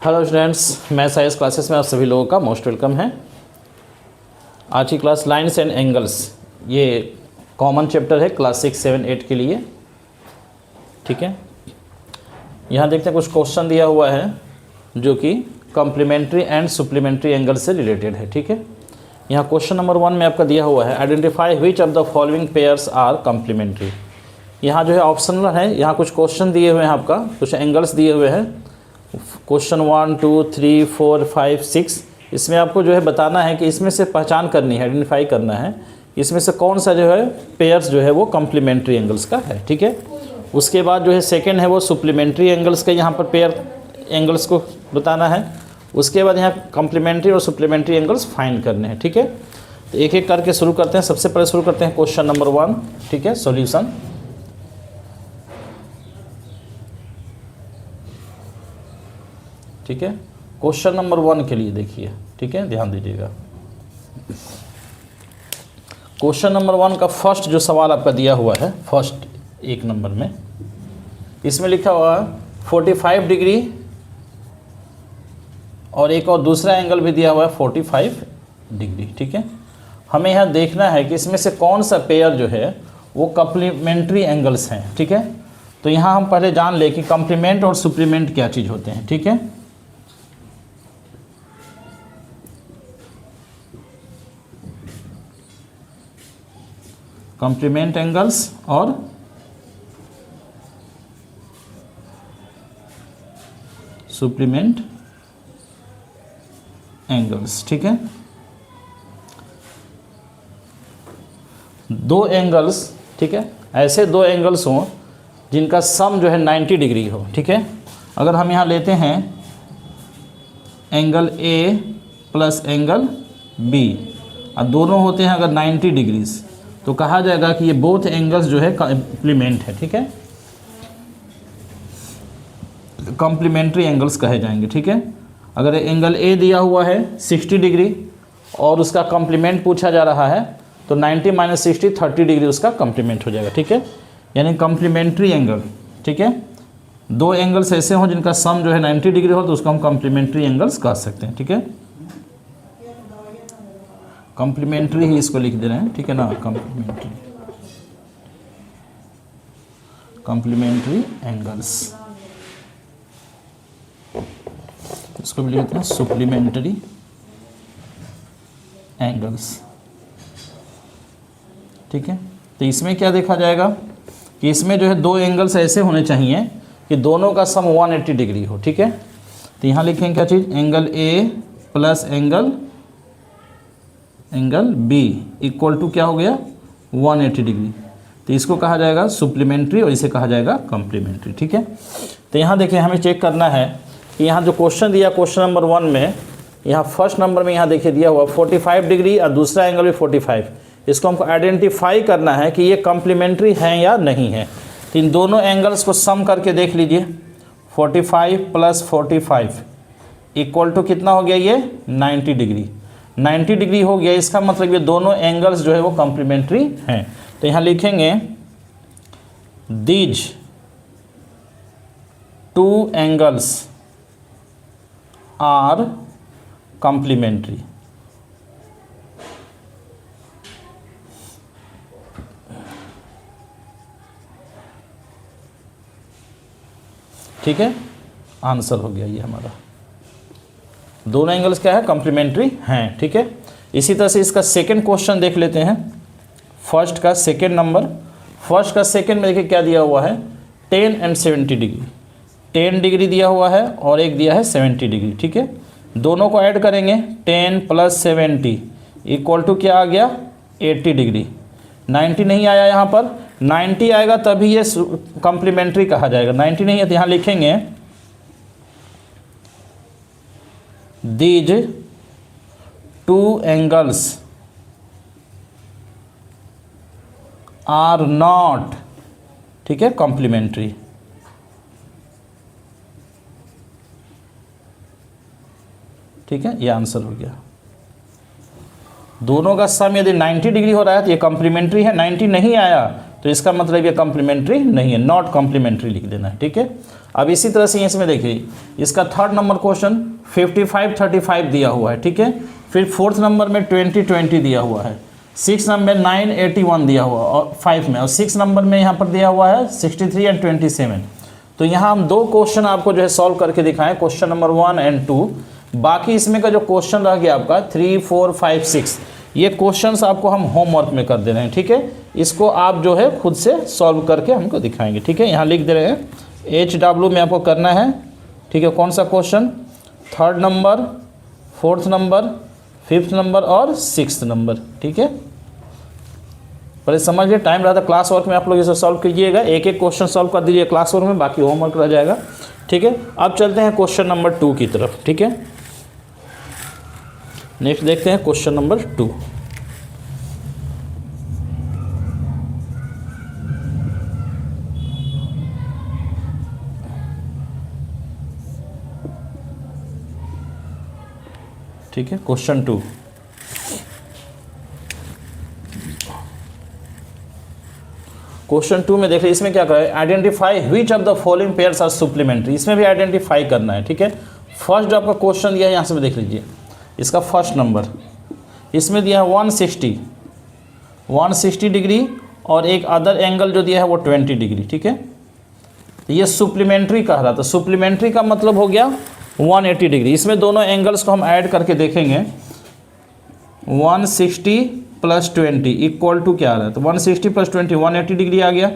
Hello students, मैं science classes में आप सभी लोगों का मोस्ट वेलकम है। आज की क्लास लाइन्स एंड एंगल्स, ये कॉमन चैप्टर है क्लास 6, 7, 8 के लिए। ठीक है, यहाँ देखते हैं कुछ क्वेश्चन दिया हुआ है जो कि कॉम्प्लीमेंट्री एंड सप्लीमेंट्री एंगल से रिलेटेड है। ठीक है, यहाँ क्वेश्चन नंबर 1 में आपका दिया हुआ है identify which of the following pairs are complementary. यहाँ जो है ऑप्शनल है, यहाँ कुछ क्वेश्चन दिए हुए हैं, आपका कुछ एंगल्स दिए हुए हैं। क्वेश्चन 1, 2, 3, 4, 5, 6, इसमें आपको जो है बताना है कि इसमें से पहचान करनी है, आइडेंटिफाई करना है इसमें से कौन सा जो है पेयर्स जो है वो कॉम्प्लीमेंट्री एंगल्स का है। ठीक है, उसके बाद जो है सेकंड है वो सप्लीमेंट्री एंगल्स का, यहाँ पर पेयर एंगल्स को बताना है। उसके बाद यहाँ कॉम्प्लीमेंट्री और सप्लीमेंट्री एंगल्स फाइंड करने हैं। ठीक है, तो एक एक करके शुरू करते हैं। सबसे पहले शुरू करते हैं क्वेश्चन नंबर 1। ठीक है, सॉल्यूशन। ठीक है, क्वेश्चन नंबर 1 के लिए देखिए। ठीक है, ध्यान दीजिएगा। क्वेश्चन नंबर 1 का फर्स्ट जो सवाल आपका दिया हुआ है, फर्स्ट 1 नंबर में, इसमें लिखा हुआ है 45 डिग्री और एक और दूसरा एंगल भी दिया हुआ है 45 डिग्री। ठीक है, हमें यहाँ देखना है कि इसमें से कौन सा पेयर जो है वो कॉम्प्लीमेंट्री एंगल्स हैं। ठीक है, तो यहाँ हम पहले जान लें कि कॉम्प्लीमेंट और सप्लीमेंट क्या चीज़ होते हैं। ठीक है, कॉम्प्लीमेंट एंगल्स और सप्लीमेंट एंगल्स। ठीक है, दो एंगल्स, ठीक है, ऐसे दो एंगल्स हों जिनका सम जो है 90 डिग्री हो। ठीक है, अगर हम यहाँ लेते हैं angle A plus angle B और दोनों होते हैं अगर 90 डिग्रीज, तो कहा जाएगा कि ये बोथ एंगल्स जो है कॉम्प्लीमेंट है। ठीक है, कॉम्प्लीमेंट्री एंगल्स कहे जाएंगे। ठीक है, अगर एंगल ए दिया हुआ है 60 डिग्री और उसका कॉम्प्लीमेंट पूछा जा रहा है तो 90 - 60 30 डिग्री उसका कॉम्प्लीमेंट हो जाएगा। ठीक है, यानी कॉम्प्लीमेंट्री एंगल। ठीक है, दो एंगल्स ऐसे हों जिनका सम जो है 90 डिग्री हो तो उसको हम कॉम्प्लीमेंट्री एंगल्स कह सकते हैं। ठीक है, कॉम्प्लीमेंट्री ही इसको लिख दे रहे हैं। ठीक है ना, कॉम्प्लीमेंट्री एंगल्स, इसको भी लिखते हैं सप्लीमेंट्री एंगल्स। ठीक है, तो इसमें क्या देखा जाएगा कि इसमें जो है दो एंगल्स ऐसे होने चाहिए कि दोनों का सम 180 डिग्री हो। ठीक है, तो यहाँ लिखेंगे क्या चीज़, angle A plus angle B equal to क्या हो गया 180 डिग्री। तो इसको कहा जाएगा सप्लीमेंट्री और इसे कहा जाएगा कॉम्प्लीमेंट्री। ठीक है, तो यहाँ देखिए हमें चेक करना है कि यहाँ जो क्वेश्चन दिया क्वेश्चन नंबर 1 में, यहाँ फर्स्ट नंबर में यहाँ देखिए दिया हुआ 45 डिग्री और दूसरा एंगल भी 45। इसको हमको आइडेंटिफाई करना है कि ये कॉम्प्लीमेंट्री हैं या नहीं है। तो इन दोनों एंगल्स को सम करके देख लीजिए, 45 + 45 इक्वल टू कितना हो गया, ये 90 डिग्री। 90 डिग्री हो गया, इसका मतलब ये दोनों एंगल्स जो है वो कॉम्प्लीमेंट्री हैं। तो यहाँ लिखेंगे these two angles are complementary. ठीक है, आंसर हो गया ये हमारा, दोनों एंगल्स क्या है, कॉम्प्लीमेंट्री हैं। ठीक है, इसी तरह से इसका सेकंड क्वेश्चन देख लेते हैं। फर्स्ट का सेकंड नंबर, फर्स्ट का सेकंड में देखिए क्या दिया हुआ है, 10 और 70 डिग्री। 10 डिग्री दिया हुआ है और एक दिया है 70 डिग्री। ठीक है, दोनों को ऐड करेंगे, 10 + 70 इक्वल टू क्या आ गया 80 डिग्री। 90 नहीं आया, यहाँ पर 90 आएगा तभी ये कॉम्प्लीमेंट्री कहा जाएगा। 90 नहीं है तो यहाँ लिखेंगे these two angles are not, ठीक है, कॉम्प्लीमेंट्री। ठीक है, ये आंसर हो गया। दोनों का सम यदि 90 डिग्री हो रहा है तो ये कॉम्प्लीमेंट्री है, 90 नहीं आया तो इसका मतलब ये कॉम्प्लीमेंट्री नहीं है, नॉट कॉम्प्लीमेंट्री लिख देना है, ठीक है। अब इसी तरह से इसमें देखिए इसका थर्ड नंबर क्वेश्चन 55-35 दिया हुआ है, ठीक है। फिर फोर्थ नंबर में 20-20 दिया हुआ है, 6 नंबर 9-81 दिया हुआ और 5 में, और 6 नंबर में यहाँ पर दिया हुआ है 63 और 27। तो यहाँ हम 2 क्वेश्चन आपको जो है सॉल्व करके दिखाएं, क्वेश्चन नंबर 1 और 2। बाकी इसमें का जो क्वेश्चन रह गया आपका 3, 4, 5, 6, ये क्वेश्चंस आपको हम होमवर्क में कर दे रहे हैं, ठीक है। इसको आप जो है खुद से सॉल्व करके हमको दिखाएंगे, ठीक है। यहाँ लिख दे रहे हैं HW में आपको करना है, ठीक है। कौन सा question, third number, fourth number, fifth number और सिक्स्थ नंबर, ठीक है। पहले समझिए, टाइम रहा था क्लास वर्क में आप लोग इसे सॉल्व कीजिएगा, एक एक क्वेश्चन सॉल्व कर दीजिए क्लास वर्क में, बाकी होमवर्क रह जाएगा, ठीक है। अब चलते हैं क्वेश्चन नंबर 2 की तरफ, ठीक है। नेक्स्ट देखते हैं क्वेश्चन नंबर 2। ठीक है, क्वेश्चन 2। क्वेश्चन 2 में देख रहे इसमें क्या करें, identify which of the following pairs are supplementary. इसमें भी आइडेंटिफाई करना है, ठीक है। फर्स्ट जो आपका क्वेश्चन दिया है यहाँ से देख लीजिए, इसका फर्स्ट नंबर इसमें दिया है 160 डिग्री और एक अदर एंगल जो दिया है वो 20 डिग्री, ठीक है। तो ये सप्लीमेंट्री कह रहा था, सप्लीमेंट्री का मतलब हो गया 180 डिग्री। इसमें दोनों एंगल्स को हम ऐड करके देखेंगे, 160 + 20 इक्वल टू क्या आ रहा है, तो 160 + 20 180 डिग्री आ गया।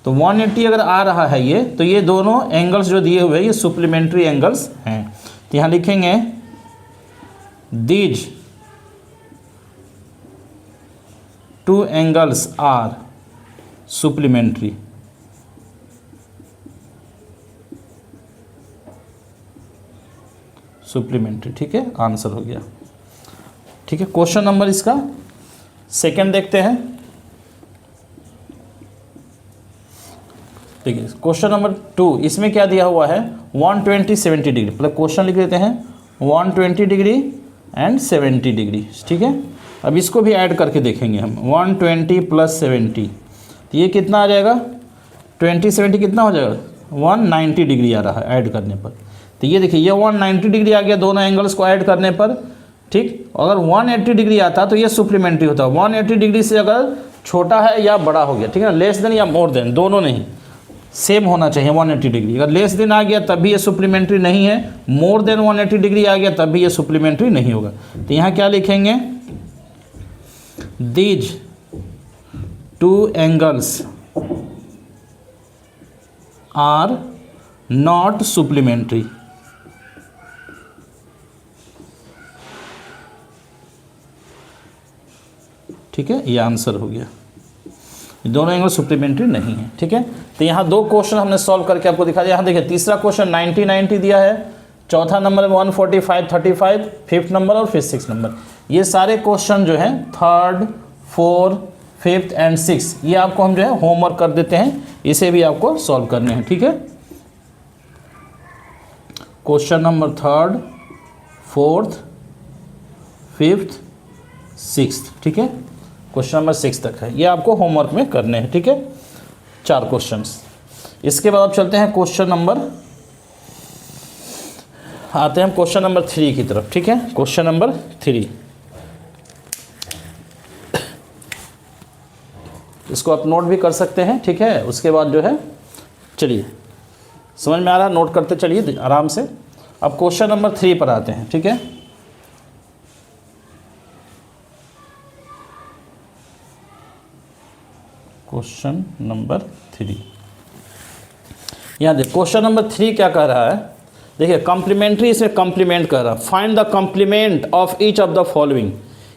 तो 180 अगर आ रहा है ये, तो ये दोनों एंगल्स जो दिए हुए हैं ये सप्लीमेंट्री एंगल्स हैं। तो यहाँ लिखेंगे these 2 angles are supplementary. Supplementary, ठीक है, आंसर हो गया, ठीक है। क्वेश्चन नंबर इसका सेकंड देखते हैं, ठीक है। क्वेश्चन नंबर 2 इसमें क्या दिया हुआ है, 120-70 डिग्री, मतलब क्वेश्चन लिख देते हैं 120 डिग्री एंड 70 डिग्री, ठीक है। अब इसको भी ऐड करके देखेंगे हम, 120 + 70, तो ये कितना आ जाएगा, 20-70 कितना हो जाएगा, 190 डिग्री आ रहा है ऐड करने पर। तो ये देखिए ये 190 डिग्री आ गया दोनों एंगल्स को ऐड करने पर, ठीक। अगर 180 डिग्री आता तो ये सप्लीमेंट्री होता, 180 डिग्री से अगर छोटा है या बड़ा हो गया, ठीक है ना, लेस देन या मोर देन, दोनों नहीं, सेम होना चाहिए 180 डिग्री। अगर लेस देन आ गया तब भी ये सप्लीमेंट्री नहीं है, मोर देन 180 डिग्री आ गया तब भी ये सप्लीमेंट्री नहीं होगा। तो यहाँ क्या लिखेंगे, these 2 angles are not supplementary. ठीक है, ये आंसर हो गया, दोनों एंगल सप्लीमेंट्री नहीं है, ठीक है। तो यहाँ 2 क्वेश्चन हमने सॉल्व करके आपको दिखा दिया। यहाँ देखिए तीसरा क्वेश्चन 90-90 दिया है, चौथा नंबर में 145-35, फिफ्थ नंबर और फिर 6 नंबर। ये सारे क्वेश्चन जो हैं 3rd, 4th, 5th and 6th ये आपको हम जो है होमवर्क कर देते हैं, इसे भी आपको सॉल्व करने हैं, ठीक है। Question number 3rd, 4th, 5th, 6th, ठीक है, क्वेश्चन नंबर 6 तक है, ये आपको होमवर्क में करने हैं, ठीक है, 4 क्वेश्चंस। इसके बाद आप चलते हैं क्वेश्चन नंबर, आते हैं हम क्वेश्चन नंबर 3 की तरफ, ठीक है। क्वेश्चन नंबर 3 इसको आप नोट भी कर सकते हैं, ठीक है। उसके बाद जो है चलिए समझ में आ रहा है, नोट करते चलिए आराम से। अब क्वेश्चन नंबर 3 पर आते हैं, ठीक है। क्वेश्चन नंबर 3 यहाँ देखिए, क्वेश्चन नंबर 3 क्या कह रहा है, देखिए कॉम्प्लीमेंट्री, इसमें कॉम्प्लीमेंट कह रहा है, find the complement of each of the following.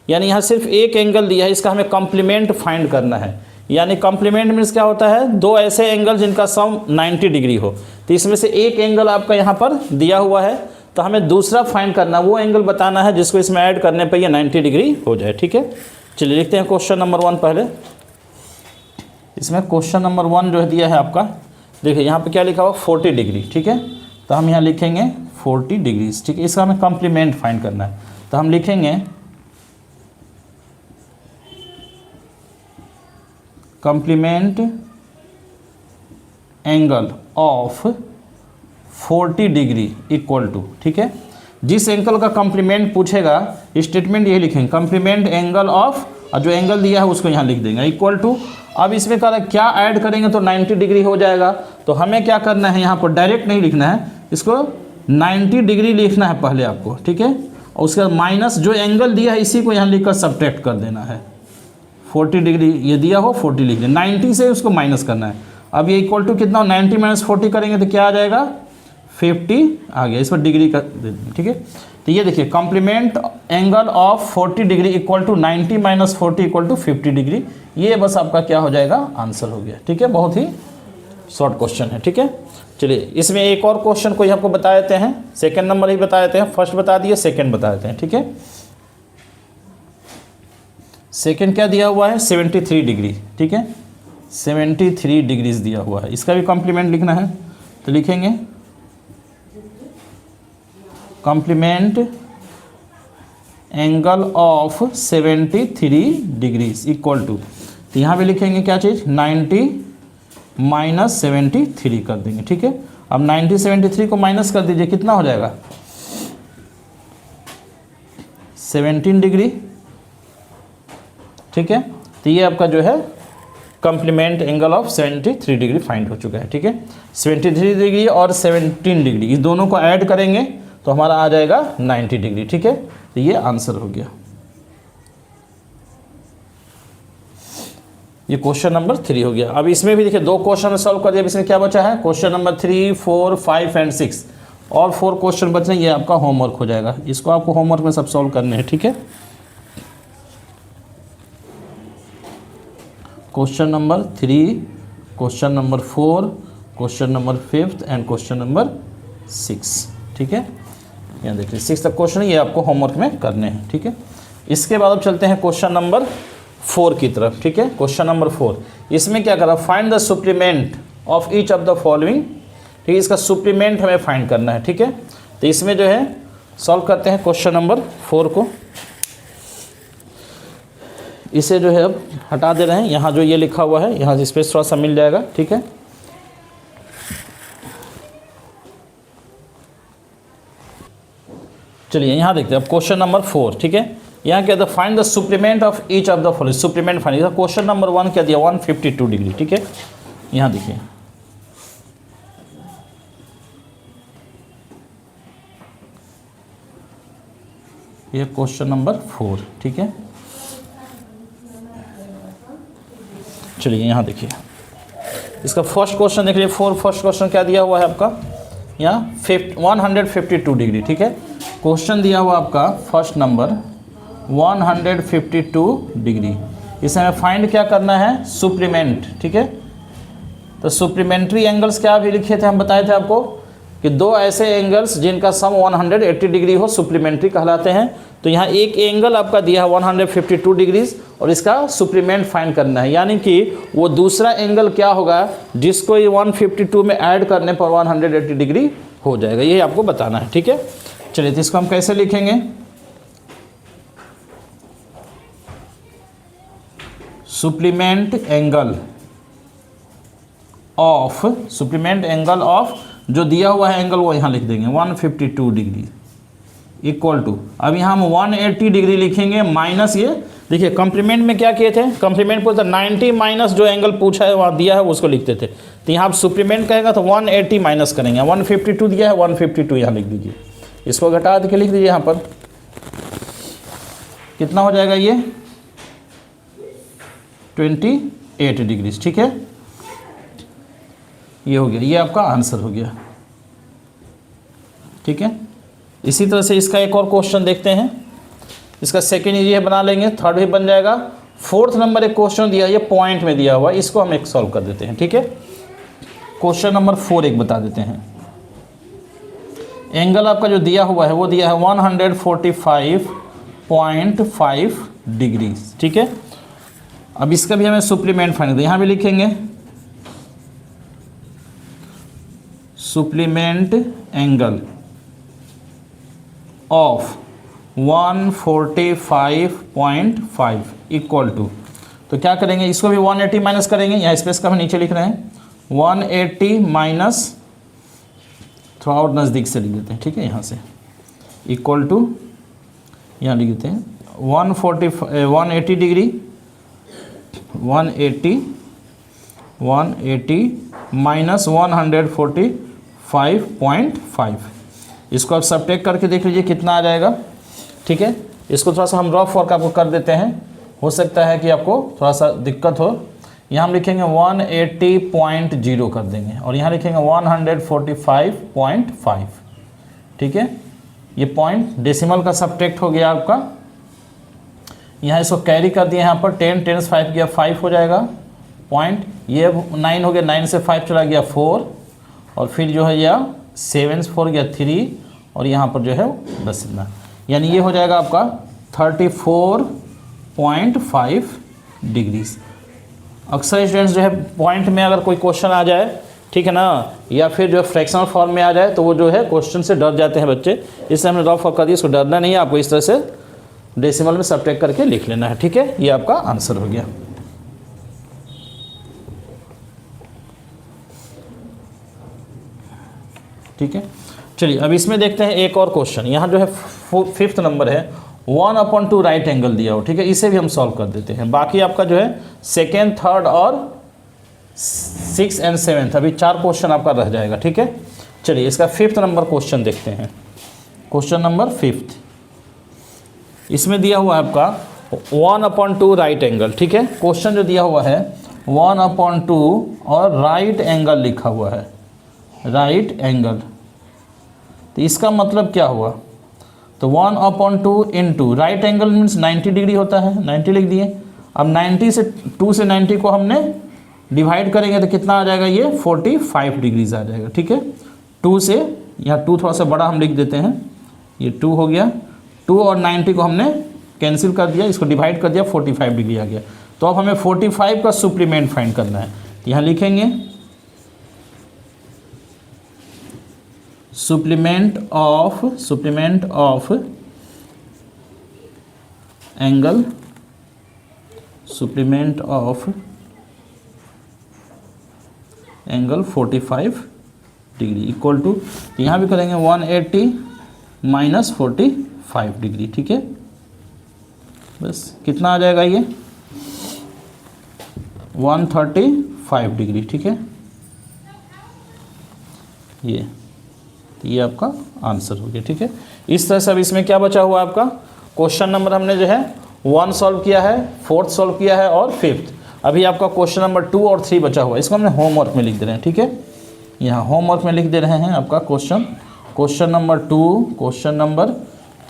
यानी यहाँ सिर्फ एक एंगल दिया है, इसका हमें कॉम्प्लीमेंट फाइंड करना है। यानी कॉम्प्लीमेंट मीन्स क्या होता है, 2 ऐसे एंगल जिनका सम 90 डिग्री हो। तो इसमें से एक एंगल आपका यहाँ पर दिया हुआ है, तो हमें दूसरा फाइंड करना, वो एंगल बताना है जिसको इसमें ऐड करने पर ये 90 डिग्री हो जाए, ठीक है। चलिए लिखते हैं क्वेश्चन नंबर 1 पहले। इसमें क्वेश्चन नंबर 1 जो है दिया है आपका, देखिए यहाँ पे क्या लिखा हुआ 40 डिग्री, ठीक है। तो हम यहाँ लिखेंगे 40 डिग्रीज, ठीक है। इसका हमें कॉम्प्लीमेंट फाइंड करना है, तो हम लिखेंगे complement angle of 40 degree equal to, ठीक है, जिस एंगल का कंप्लीमेंट पूछेगा स्टेटमेंट ये लिखेंगे, कंप्लीमेंट एंगल ऑफ, और जो एंगल दिया है उसको यहाँ लिख देंगे इक्वल टू। अब इसमें कह रहा है क्या ऐड करेंगे तो 90 डिग्री हो जाएगा, तो हमें क्या करना है, यहाँ पर डायरेक्ट नहीं लिखना है, इसको 90 डिग्री लिखना है पहले आपको, ठीक है, और उसके बाद माइनस जो एंगल दिया है इसी को यहाँ लिखकर सब्ट्रैक्ट कर देना है। 40 डिग्री ये दिया हो 40 लिख दें, 90 से उसको माइनस करना है। अब ये इक्वल टू कितना हो, 90 माइनस 40 करेंगे तो क्या आ जाएगा 50 आ गया, इस पर डिग्री कर दे देंगे, ठीक है। तो ये देखिए complement angle of 40 degree equal to 90 minus 40 equal to 50 degree, ये बस आपका क्या हो जाएगा, आंसर हो गया, ठीक है। बहुत ही शॉर्ट क्वेश्चन है, ठीक है। चलिए इसमें एक और क्वेश्चन कोई आपको बता देते हैं, सेकंड नंबर ही बता देते हैं, फर्स्ट बता दिए, सेकंड बता देते हैं, ठीक है। सेकंड क्या दिया हुआ है 73 डिग्री, ठीक है, 73 डिग्रीज दिया हुआ है, इसका भी कॉम्प्लीमेंट लिखना है, तो लिखेंगे complement angle of 73 degrees equal to, तो यहाँ भी लिखेंगे क्या चीज़ 90 माइनस 73 कर देंगे, ठीक है। अब 90 73 को माइनस कर दीजिए, कितना हो जाएगा 17 डिग्री, ठीक है। तो ये आपका जो है complement angle of 73 degree find हो चुका है, ठीक है। 73 डिग्री और 17 डिग्री इस दोनों को ऐड करेंगे तो हमारा आ जाएगा 90 डिग्री, ठीक है। तो ये आंसर हो गया। ये क्वेश्चन नंबर 3 हो गया। अब इसमें भी देखिए 2 क्वेश्चन सॉल्व कर दिया, इसमें क्या बचा है क्वेश्चन नंबर 3, 4, 5 एंड 6 और 4 क्वेश्चन बचे हैं, ये आपका होमवर्क हो जाएगा, इसको आपको होमवर्क में सब सॉल्व करने हैं, ठीक है। Question number 3, question number 4, question number 5 and question number 6, ठीक है। यहाँ देखिए 6 तक क्वेश्चन ये आपको होमवर्क में करने हैं, ठीक है। इसके बाद अब चलते हैं क्वेश्चन नंबर 4 की तरफ, ठीक है। क्वेश्चन नंबर 4, इसमें क्या करा, find the supplement of each of the following, ठीक है, इसका सुप्लीमेंट हमें फाइंड करना है, ठीक है। तो इसमें जो है सॉल्व करते हैं क्वेश्चन नंबर 4 को, इसे जो है अब हटा दे रहे हैं, यहाँ जो ये लिखा हुआ है यहाँ स्पेस थोड़ा सा मिल जाएगा, ठीक है। चलिए यहाँ देखते हैं अब क्वेश्चन नंबर 4, ठीक है। यहाँ क्या था, find the supplement of each of the following, supplement find, question number 1 क्या दिया 152 डिग्री, ठीक है। यहाँ देखिए ये क्वेश्चन नंबर 4, ठीक है। चलिए यहाँ देखिए इसका फर्स्ट क्वेश्चन देख लीजिए, 4 फर्स्ट क्वेश्चन क्या दिया हुआ है आपका, यहाँ 152 डिग्री, ठीक है। क्वेश्चन दिया हुआ आपका फर्स्ट नंबर 152 डिग्री, इसे हमें फाइंड क्या करना है, सुप्लीमेंट, ठीक है। तो सुप्लीमेंट्री एंगल्स क्या भी लिखे थे, हम बताए थे आपको कि 2 ऐसे एंगल्स जिनका सम 180 डिग्री हो सुप्लीमेंट्री कहलाते हैं। तो यहाँ एक एंगल आपका दिया है 152 डिग्रीज और इसका सुप्लीमेंट फाइंड करना है, यानी कि वो दूसरा एंगल क्या होगा जिसको ये 152 में ऐड करने पर 180 डिग्री हो जाएगा, ये आपको बताना है, ठीक है। चलिए तो इसको हम कैसे लिखेंगे, सुप्लीमेंट एंगल ऑफ जो दिया हुआ है एंगल वो यहाँ लिख देंगे 152 डिग्री इक्वल टू, अब यहाँ हम 180 डिग्री लिखेंगे माइनस, ये देखिए कॉम्प्लीमेंट में क्या किए थे, कॉम्प्लीमेंट पूछता 90 माइनस जो एंगल पूछा है वहाँ दिया है उसको लिखते थे, तो यहाँ आप सुप्लीमेंट कहेगा तो 180 माइनस करेंगे, 152 दिया है 152 यहाँ लिख दीजिए, इसको घटा के लिख दीजिए यहाँ पर, कितना हो जाएगा ये 28 डिग्री, ठीक है। ये हो गया, ये आपका आंसर हो गया, ठीक है। इसी तरह से इसका एक और क्वेश्चन देखते हैं, इसका सेकेंड ये बना लेंगे, थर्ड भी बन जाएगा। 4th नंबर एक क्वेश्चन दिया, ये पॉइंट में दिया हुआ है, इसको हम एक सॉल्व कर देते हैं, ठीक है। क्वेश्चन नंबर 4 एक बता देते हैं, एंगल आपका जो दिया हुआ है वो दिया है 145.5 डिग्री, ठीक है। अब इसका भी हमें सुप्लीमेंट फाइंड करना है, यहाँ भी लिखेंगे सुप्लीमेंट एंगल ऑफ 145.5 इक्वल टू, तो क्या करेंगे, इसको भी 180 माइनस करेंगे, यहाँ स्पेस का हम नीचे लिख रहे हैं 180 माइनस, थोड़ा और नज़दीक से लिख देते हैं, ठीक है, यहाँ से इक्वल टू, यहाँ लिख देते हैं 180 डिग्री, 180 माइनस 145.5। इसको आप सबट्रैक्ट करके देख लीजिए कितना आ जाएगा, ठीक है। इसको थोड़ा सा हम रफ वर्क आपको कर देते हैं, हो सकता है कि आपको थोड़ा सा दिक्कत हो। यहाँ हम लिखेंगे 180.0 कर देंगे और यहाँ लिखेंगे 145.5, ठीक है। ये पॉइंट डेसिमल का सबट्रैक्ट हो गया आपका। यहाँ इसको कैरी कर दिया, यहाँ पर 10 10 से 5 गया 5 हो जाएगा पॉइंट, ये 9 हो गया, 9 से 5 चला गया 4, और फिर जो है यह 7 से 4 गया 3, और यहाँ पर जो है बस इतना, यानी ये हो जाएगा आपका 34.5 डिग्रीज। अक्सर स्टूडेंट्स जो है पॉइंट में अगर कोई क्वेश्चन आ जाए, ठीक है ना, या फिर जो फ्रैक्शनल फॉर्म में आ जाए तो वो जो है क्वेश्चन से डर जाते हैं बच्चे, इससे हमने रफ कर दिया। इसको डरना नहीं है, आपको इस तरह से डेसिमल में सबट्रैक्ट करके लिख लेना है, ठीक है। ये आपका आंसर हो गया। ठीक है, चलिए अब इसमें देखते हैं एक और क्वेश्चन। यहाँ जो है 5th नंबर है, 1/2 राइट एंगल दिया हो, ठीक है, इसे भी हम सॉल्व कर देते हैं। बाकी आपका जो है 2nd, 3rd और 6th एंड 7th, अभी 4 क्वेश्चन आपका रह जाएगा, ठीक है। चलिए इसका 5th नंबर क्वेश्चन देखते हैं। क्वेश्चन नंबर 5th, इसमें दिया हुआ है आपका 1/2 राइट एंगल, ठीक है। क्वेश्चन जो दिया हुआ है 1/2 और राइट एंगल लिखा हुआ है, राइट एंगल, तो इसका मतलब क्या हुआ, तो 1/2 into right angle means 90 degree होता है, 90 लिख दिए। अब 90 से 2 से 90 को हमने डिवाइड करेंगे तो कितना आ जाएगा, ये 45 डिग्रीज आ जाएगा, ठीक है। 2 से, यहाँ 2 थोड़ा सा बड़ा हम लिख देते हैं, ये 2 हो गया, 2 और 90 को हमने कैंसिल कर दिया, इसको डिवाइड कर दिया, 45 डिग्री आ गया। तो अब हमें 45 का सुप्लीमेंट फाइंड करना है, तो यहाँ लिखेंगे supplement of angle, supplement of angle 45 degree equal to, यहाँ भी करेंगे 180 माइनस 45 डिग्री, ठीक है। बस कितना आ जाएगा, ये 135 डिग्री, ठीक है। ये आपका आंसर हो गया, ठीक है। इस तरह से अब इसमें क्या बचा हुआ आपका, क्वेश्चन नंबर हमने जो है 1 सॉल्व किया है, 4th सॉल्व किया है और 5th। अभी आपका क्वेश्चन नंबर 2 और 3 बचा हुआ है, इसको हमने होमवर्क में लिख दे रहे हैं, ठीक है। यहाँ होमवर्क में लिख दे रहे हैं आपका क्वेश्चन नंबर 2, क्वेश्चन नंबर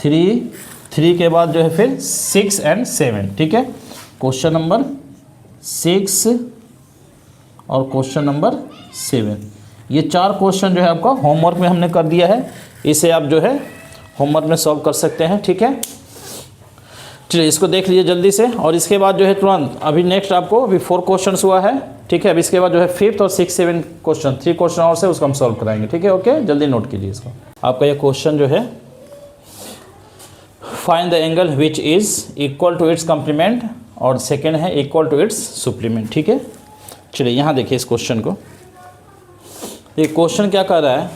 3 के बाद जो है फिर 6 एंड 7, ठीक है। क्वेश्चन नंबर 6 और क्वेश्चन नंबर 7, ये 4 क्वेश्चन जो है आपका होमवर्क में हमने कर दिया है, इसे आप जो है होमवर्क में सॉल्व कर सकते हैं, ठीक है। चलिए इसको देख लीजिए जल्दी से, और इसके बाद जो है तुरंत अभी नेक्स्ट आपको अभी 4 क्वेश्चन हुआ है, ठीक है। अब इसके बाद जो है 5th और 6, 7 क्वेश्चन, 3 क्वेश्चन और से उसको हम सॉल्व कराएंगे, ठीक है। ओके, जल्दी नोट कीजिए इसको। आपका ये क्वेश्चन जो है, find the angle which is equal to its complement, और सेकेंड है इक्वल टू इट्स सुप्लीमेंट, ठीक है। चलिए यहाँ देखिए इस क्वेश्चन को, ये क्वेश्चन क्या कर रहा है,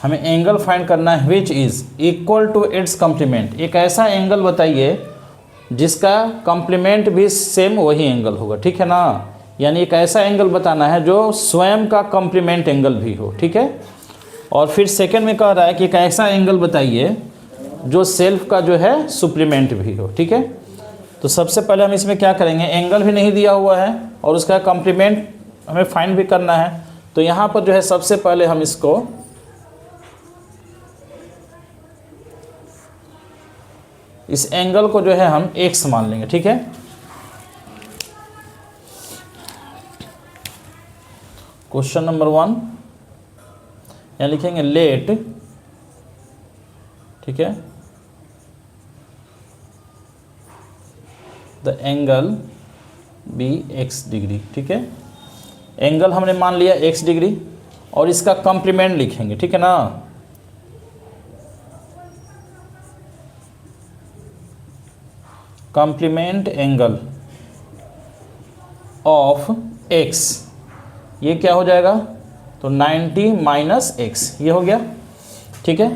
हमें एंगल फाइंड करना है which is equal to its complement. एक ऐसा एंगल बताइए जिसका कम्प्लीमेंट भी सेम वही एंगल होगा, ठीक है ना। यानी एक ऐसा एंगल बताना है जो स्वयं का कम्प्लीमेंट एंगल भी हो, ठीक है। और फिर सेकंड में कह रहा है कि एक ऐसा एंगल बताइए जो सेल्फ का जो है सुप्लीमेंट भी हो, ठीक है। तो सबसे पहले हम इसमें क्या करेंगे, एंगल भी नहीं दिया हुआ है और उसका कम्प्लीमेंट हमें फाइंड भी करना है। तो यहाँ पर जो है सबसे पहले हम इसको इस एंगल को जो है हम x मान लेंगे, ठीक है। क्वेश्चन नंबर 1 यहाँ लिखेंगे लेट, ठीक है, the angle be x degree, ठीक है। एंगल हमने मान लिया x डिग्री और इसका कॉम्प्लीमेंट लिखेंगे, ठीक है ना। कॉम्प्लीमेंट एंगल ऑफ x, ये क्या हो जाएगा, तो 90 माइनस x, ये हो गया, ठीक है।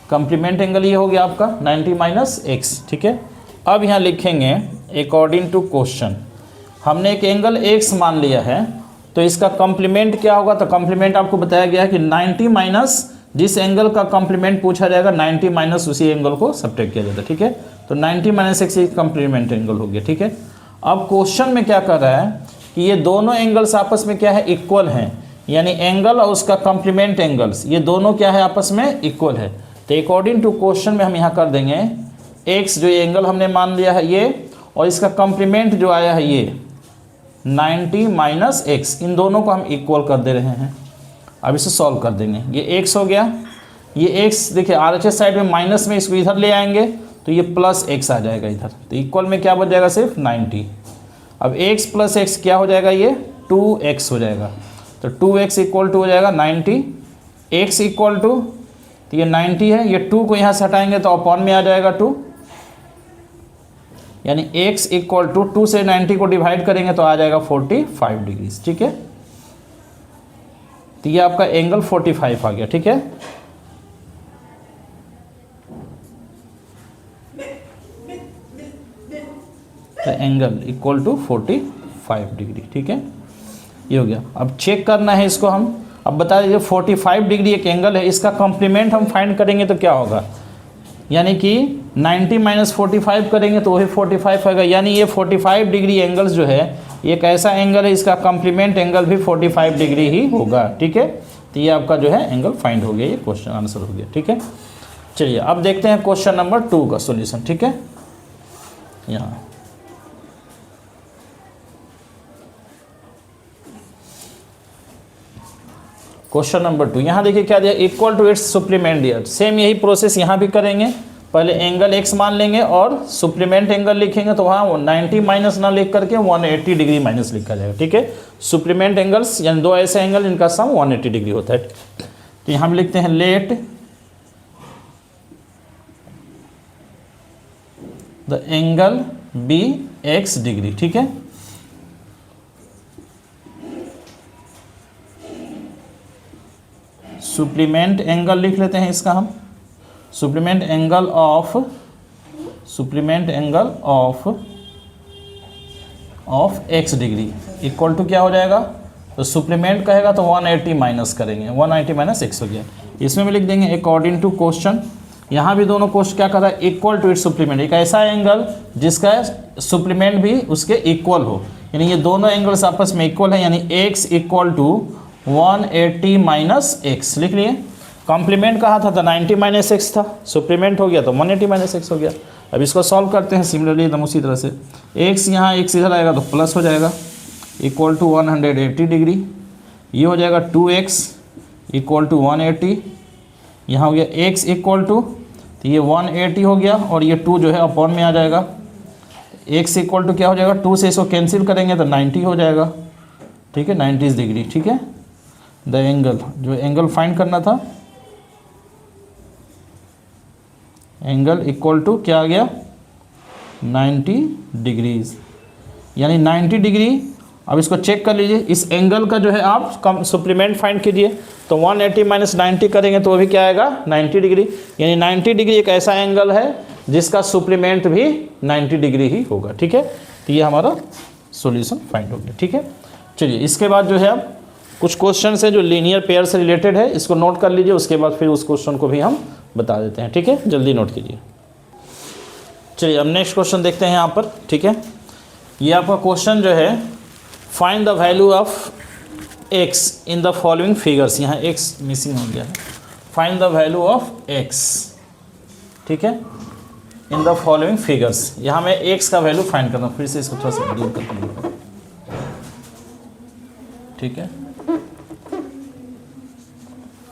कॉम्प्लीमेंट एंगल ये हो गया आपका 90 माइनस x, ठीक है। अब यहाँ लिखेंगे अकॉर्डिंग टू क्वेश्चन, हमने एक एंगल x मान लिया है, तो इसका कॉम्प्लीमेंट क्या होगा, तो कॉम्प्लीमेंट आपको बताया गया है कि 90 माइनस जिस एंगल का कॉम्प्लीमेंट पूछा जाएगा 90 माइनस उसी एंगल को सब्ट्रैक्ट किया जाता है, ठीक है। तो 90 माइनस x एक कॉम्प्लीमेंट एंगल हो गया, ठीक है। अब क्वेश्चन में क्या कर रहा है कि ये दोनों एंगल्स आपस में क्या है, इक्वल हैं, यानी एंगल और उसका कॉम्प्लीमेंट एंगल्स ये दोनों क्या है, आपस में इक्वल है। तो अकॉर्डिंग टू क्वेश्चन में हम यहाँ कर देंगे x जो एंगल हमने मान लिया है ये, और इसका कॉम्प्लीमेंट जो आया है ये 90 माइनस x, इन दोनों को हम इक्वल कर दे रहे हैं। अब इसे सॉल्व कर देंगे, ये x हो गया, ये x देखिए RHS साइड में माइनस में, इसको इधर ले आएंगे तो ये प्लस x आ जाएगा इधर, तो इक्वल में क्या बच जाएगा, सिर्फ 90। अब x प्लस x क्या हो जाएगा, ये 2x हो जाएगा, तो 2x इक्वल टू हो जाएगा 90, x इक्वल टू, तो ये 90 है, ये 2 को यहाँ से हटाएंगे तो अपॉन में आ जाएगा 2, यानी x इक्वल टू 2 से 90 को डिवाइड करेंगे तो आ जाएगा 45 डिग्री, ठीक है। तो ये आपका एंगल 45 आ गया, ठीक है। तो एंगल इक्वल टू 45 डिग्री, ठीक है, ये हो गया। अब चेक करना है इसको हम, अब बता दीजिए 45 डिग्री एक एंगल है, इसका कॉम्प्लीमेंट हम फाइंड करेंगे तो क्या होगा, यानी कि 90 माइनस 45 करेंगे तो वही 45 होगा, यानी ये 45 डिग्री एंगल्स जो है ये कैसा एंगल है, इसका कॉम्प्लीमेंट एंगल भी 45 डिग्री ही होगा, ठीक है। तो ये आपका जो है एंगल फाइंड हो गया, ये क्वेश्चन आंसर हो गया, ठीक है। चलिए अब देखते हैं क्वेश्चन नंबर 2 का सॉल्यूशन, ठीक है। यहाँ क्वेश्चन नंबर 2, यहाँ देखिए क्या दिया, इक्वल टू इट्स सुप्लीमेंट दिया। सेम यही प्रोसेस यहाँ भी करेंगे, पहले एंगल x मान लेंगे और सुप्लीमेंट एंगल लिखेंगे, तो वहाँ 90 माइनस ना लिख करके 180 डिग्री माइनस लिखा जाएगा, ठीक है। सुप्लीमेंट एंगल्स यानी दो ऐसे एंगल जिनका सम 180 डिग्री होता है। तो यहाँ हम लिखते हैं let the angle be x degree, ठीक है। सुप्लीमेंट एंगल लिख लेते हैं इसका हम, supplement angle of x degree equal to क्या हो जाएगा, तो सुप्लीमेंट कहेगा तो 180 माइनस करेंगे, 180 माइनस x हो गया। इसमें भी लिख देंगे अकॉर्डिंग टू क्वेश्चन, यहाँ भी दोनों क्वेश्चन क्या कर रहा है, इक्वल टू इट्स सुप्लीमेंट, एक ऐसा एंगल जिसका सुप्लीमेंट भी उसके इक्वल हो, यानी ये दोनों एंगल्स आपस में इक्वल है, यानी x equal to 180 minus x लिख लिए। कॉम्प्लीमेंट कहा था तो 90 माइनस एक्स था, सुप्लीमेंट हो गया तो 180 माइनस एक्स हो गया। अब इसको सॉल्व करते हैं सिमिलरली एकदम उसी तरह से, x यहाँ x इधर आएगा तो प्लस हो जाएगा, इक्वल टू 180 डिग्री, ये हो जाएगा 2x इक्वल टू 180, यहाँ हो गया x इक्वल टू, तो ये 180 हो गया और ये 2 जो है अपॉन में आ जाएगा, x इक्वल टू क्या हो जाएगा, 2 से इसको कैंसिल करेंगे तो 90 हो जाएगा, ठीक है, 90 डिग्री, ठीक है। द एंगल, जो एंगल फाइंड करना था, एंगल इक्वल टू क्या आ गया, 90 डिग्रीज, यानी 90 डिग्री। अब इसको चेक कर लीजिए, इस एंगल का जो है आप सुप्लीमेंट फाइंड कीजिए, तो 180 माइनस 90 करेंगे तो वो भी क्या आएगा, 90 डिग्री, यानी 90 डिग्री एक ऐसा एंगल है जिसका सुप्लीमेंट भी 90 डिग्री ही होगा, ठीक है। तो ये हमारा सॉल्यूशन फाइंड हो गया, ठीक है। चलिए इसके बाद जो है अब कुछ क्वेश्चन है जो लीनियर पेयर से रिलेटेड है, इसको नोट कर लीजिए, उसके बाद फिर उस क्वेश्चन को भी हम बता देते हैं, ठीक है, जल्दी नोट कीजिए। चलिए अब नेक्स्ट क्वेश्चन देखते हैं यहाँ पर, ठीक है। ये आपका क्वेश्चन जो है, find the value of x in the following figures, यहाँ x मिसिंग हो गया है, find the value of x, ठीक है, इन द फॉलोइंग फिगर्स। यहाँ मैं x का वैल्यू फाइंड करना हूँ, फिर से इसको थोड़ा सा डिलीट करके लिखूँ, ठीक है।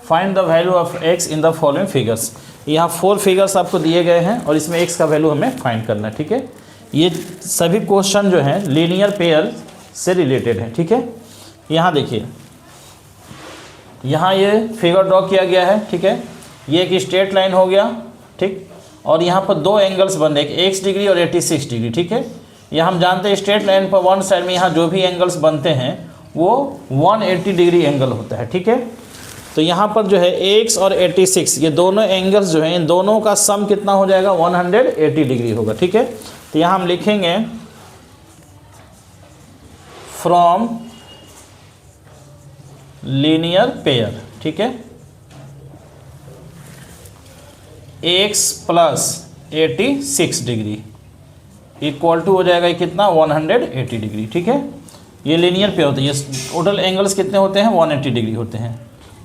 Find the value of x in the following figures, यहाँ 4 फिगर्स आपको दिए गए हैं और इसमें x का वैल्यू हमें फाइंड करना है, ठीक है। ये सभी क्वेश्चन जो हैं लीनियर पेयर से रिलेटेड है, ठीक है। यहाँ देखिए, यहाँ ये फिगर ड्रॉ किया गया है, ठीक है, ये एक स्ट्रेट लाइन हो गया, ठीक, और यहाँ पर 2 एंगल्स बन रहे, एक x डिग्री और 86 डिग्री, ठीक है। ये हम जानते हैं स्ट्रेट लाइन पर वन साइड में यहाँ जो भी एंगल्स बनते हैं वो 180 डिग्री एंगल होता है, ठीक है। तो यहाँ पर जो है x और 86 ये दोनों एंगल्स जो हैं इन दोनों का सम कितना हो जाएगा 180 डिग्री होगा, ठीक है। तो यहाँ हम लिखेंगे फ्रॉम लीनियर पेयर, ठीक है, x plus 86 degree equal to हो जाएगा कितना 180 डिग्री, ठीक है। ये लीनियर पेयर होते हैं, ये टोटल एंगल्स कितने होते हैं 180 डिग्री होते हैं।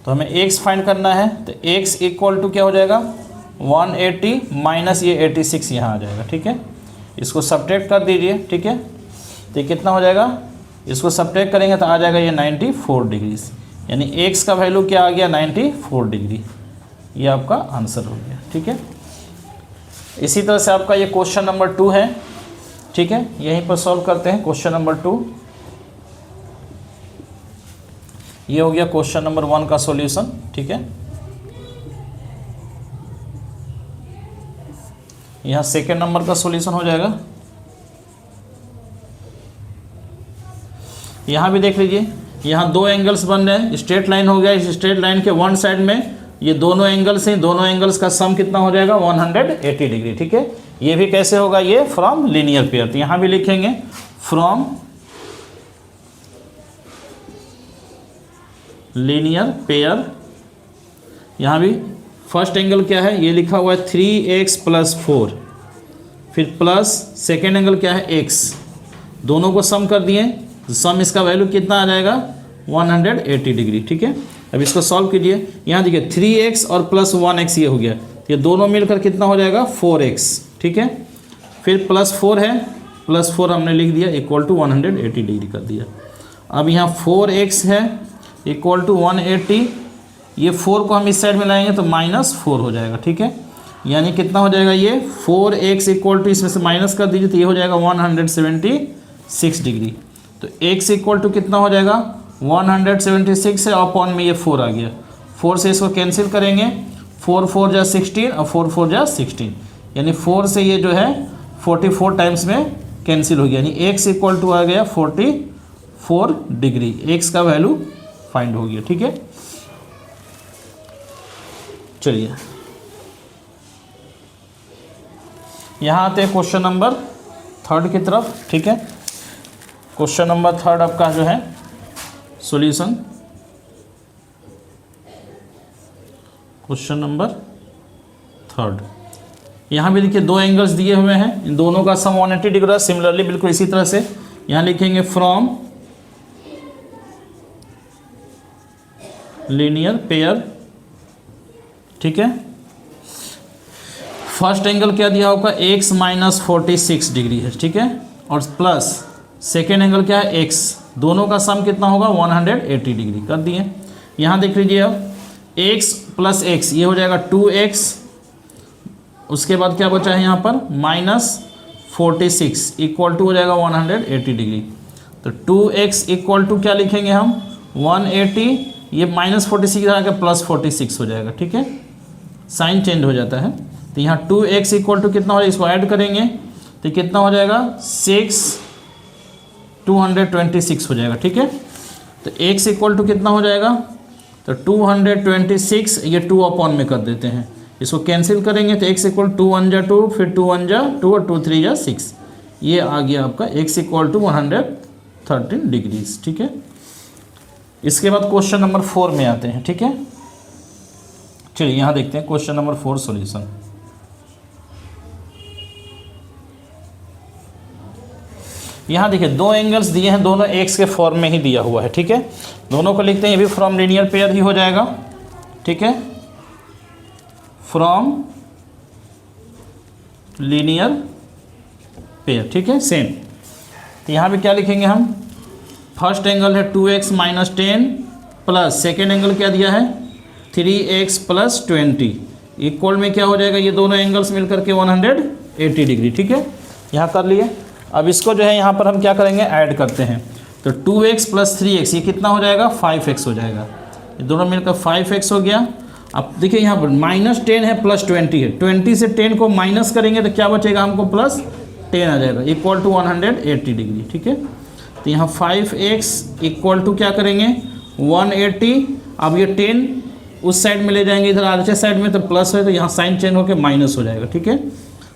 तो हमें x फाइंड करना है, तो x इक्वल टू क्या हो जाएगा 180 माइनस ये 86 यहाँ आ जाएगा, ठीक है। इसको सब्ट्रैक्ट कर दीजिए, ठीक है। तो कितना हो जाएगा, इसको सब्ट्रैक्ट करेंगे तो आ जाएगा ये 94 डिग्रीज, यानी x का वैल्यू क्या आ गया 94 डिग्री। ये आपका आंसर हो गया, ठीक है। इसी तरह से आपका ये क्वेश्चन नंबर 2 है, ठीक है। यहीं पर सॉल्व करते हैं क्वेश्चन नंबर 2। ये हो गया क्वेश्चन नंबर 1 का सॉल्यूशन, ठीक है। यहाँ सेकेंड नंबर का सॉल्यूशन हो जाएगा। यहाँ भी देख लीजिए, यहाँ दो एंगल्स बन रहे हैं, स्ट्रेट लाइन हो गया, इस स्ट्रेट लाइन के वन साइड में ये दोनों एंगल्स हैं, दोनों एंगल्स का सम कितना हो जाएगा 180 डिग्री, ठीक है। ये भी कैसे होगा, ये फ्रॉम लीनियर पेयर। तो यहाँ भी लिखेंगे फ्रॉम लीनियर पेयर। यहाँ भी फर्स्ट एंगल क्या है, ये लिखा हुआ है 3x प्लस 4, फिर प्लस सेकेंड एंगल क्या है x, दोनों को सम कर दिए, सम इसका वैल्यू कितना आ जाएगा 180 डिग्री, ठीक है। अब इसको सॉल्व कीजिए, यहाँ देखिए 3x और प्लस 1x ये हो गया, ये दोनों मिलकर कितना हो जाएगा 4x, ठीक है। फिर प्लस 4 है, प्लस 4 हमने लिख दिया इक्वल टू 180 डिग्री कर दिया। अब यहाँ 4x है इक्वल टू 180, ये 4 को हम इस साइड में लाएंगे तो -4 हो जाएगा, ठीक है। यानी कितना हो जाएगा ये 4x इक्वल टू इसमें से माइनस कर दीजिए तो ये हो जाएगा 176 डिग्री। तो x इक्वल टू कितना हो जाएगा 176 है, अपॉन में ये 4 आ गया, 4 से इसको कैंसिल करेंगे, 4 4 जा 16 और 4 4 जा 16, यानी 4 से ये जो है 44 टाइम्स में कैंसिल हो गया, यानी x इक्वल टू आ गया 44 डिग्री। x का वैल्यू फाइंड हो गया, ठीक है। चलिए यहाँ आते हैं क्वेश्चन नंबर 3 की तरफ, ठीक है। क्वेश्चन नंबर 3 आपका जो है सॉल्यूशन, क्वेश्चन नंबर 3। यहाँ भी देखिए दो एंगल्स दिए हुए हैं, इन दोनों का सम 180 डिग्री है। सिमिलरली बिल्कुल इसी तरह से यहाँ लिखेंगे फ्रॉम लीनियर पेयर, ठीक है। फर्स्ट एंगल क्या दिया होगा x माइनस 46 डिग्री है, ठीक है, और प्लस सेकेंड एंगल क्या है x, दोनों का सम कितना होगा 180 डिग्री कर दिए। यहाँ देख लीजिए अब x प्लस x ये हो जाएगा 2x, उसके बाद क्या बचा है यहाँ पर -46 इक्वल टू हो जाएगा 180 डिग्री। तो 2x इक्वल टू क्या लिखेंगे हम 180, ये -46 आएगा +46 हो जाएगा, ठीक है, साइन चेंज हो जाता है। तो यहाँ 2x इक्वल टू कितना हो जाएगा, इसको ऐड करेंगे तो कितना हो जाएगा 226 हो जाएगा, ठीक है। तो x इक्वल टू कितना हो जाएगा, तो 226, ये 2 अपॉन में कर देते हैं, इसको कैंसिल करेंगे तो x इक्वल 2 1 जा 2, फिर 2 1 जा 2 और 2 3 जा 6, ये आ गया आपका x इक्वल टू 113 डिग्रीज, ठीक है। इसके बाद क्वेश्चन नंबर 4 में आते हैं, ठीक है। चलिए यहाँ देखते हैं क्वेश्चन नंबर 4 सॉल्यूशन। यहाँ देखिए दो एंगल्स दिए हैं, दोनों x के फॉर्म में ही दिया हुआ है, ठीक है। दोनों को लिखते हैं, ये भी फ्रॉम लीनियर पेयर ही हो जाएगा, ठीक है, फ्रॉम लीनियर पेयर, ठीक है, सेम। तो यहाँ पे क्या लिखेंगे हम, फर्स्ट एंगल है 2x minus 10 plus second angle क्या दिया है 3x प्लस 20 इक्वल में क्या हो जाएगा, ये दोनों एंगल्स मिलकर के 180 डिग्री, ठीक है। यहाँ कर लिए। अब इसको जो है यहाँ पर हम क्या करेंगे, ऐड करते हैं। तो 2x प्लस 3x ये कितना हो जाएगा 5x हो जाएगा, ये दोनों मिलकर 5x हो गया। अब देखिए यहाँ पर -10 है प्लस 20 है, 20 से 10 को माइनस करेंगे तो क्या बचेगा हमको 10 आ जाएगा इक्वल टू 180 डिग्री। ठीक है, तो यहाँ 5x इक्वल टू क्या करेंगे 180। अब ये 10 उस साइड में ले जाएंगे, इधर आगे साइड में तो प्लस है, तो यहाँ साइन चेंज होकर माइनस हो जाएगा। ठीक है,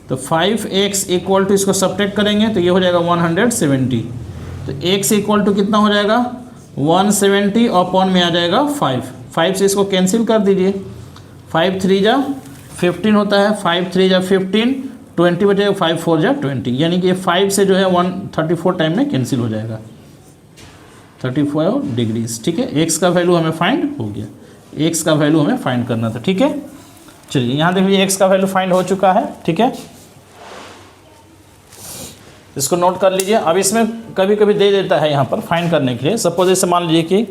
तो 5x इक्वल टू इसको सब्ट्रैक्ट करेंगे तो ये हो जाएगा 170। तो x इक्वल टू कितना हो जाएगा 170 और अपॉन में आ जाएगा 5 से इसको कैंसिल कर दीजिए। 5 3 जा 15 होता है, 5 3 जा 15, 20 बचेगा, 5 4 जा 20, यानी कि ये 5 से जो है 134 टाइम में कैंसिल हो जाएगा 35 डिग्रीज। ठीक है, x का वैल्यू हमें फाइंड हो गया, x का वैल्यू हमें फाइंड करना था। ठीक है, चलिए यहाँ देखिए x का वैल्यू फाइंड हो चुका है। ठीक है, इसको नोट कर लीजिए। अब इसमें कभी कभी दे देता है यहाँ पर फाइंड करने के लिए, सपोज ऐसे मान लीजिए कि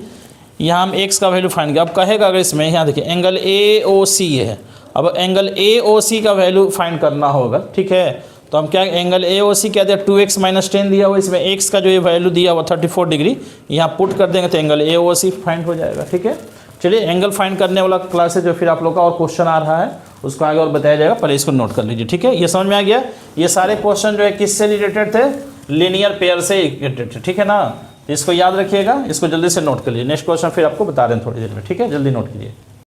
यहाँ हम x का वैल्यू फाइंड किया। अब कहेगा अगर इसमें यहाँ देखिए एंगल AOC है, अब एंगल AOC का वैल्यू फाइंड करना होगा। ठीक है, तो हम क्या एंगल AOC क्या दिया 2x - 10 दिया हुआ, इसमें x का जो ये वैल्यू दिया हुआ 34 डिग्री यहाँ पुट कर देंगे तो एंगल AOC फाइंड हो जाएगा। ठीक है, चलिए एंगल फाइंड करने वाला क्लास है जो फिर आप लोग का और क्वेश्चन आ रहा है उसको आगे और बताया जाएगा, पहले इसको नोट कर लीजिए। ठीक है, ये समझ में आ गया। ये सारे क्वेश्चन जो है किससे रिलेटेड थे, लीनियर पेयर से रिलेटेड थे। ठीक है ना, तो इसको याद रखिएगा, इसको जल्दी से नोट कर लीजिए। नेक्स्ट क्वेश्चन फिर आपको बता रहे हैं थोड़ी देर में। ठीक है, जल्दी नोट कीजिए।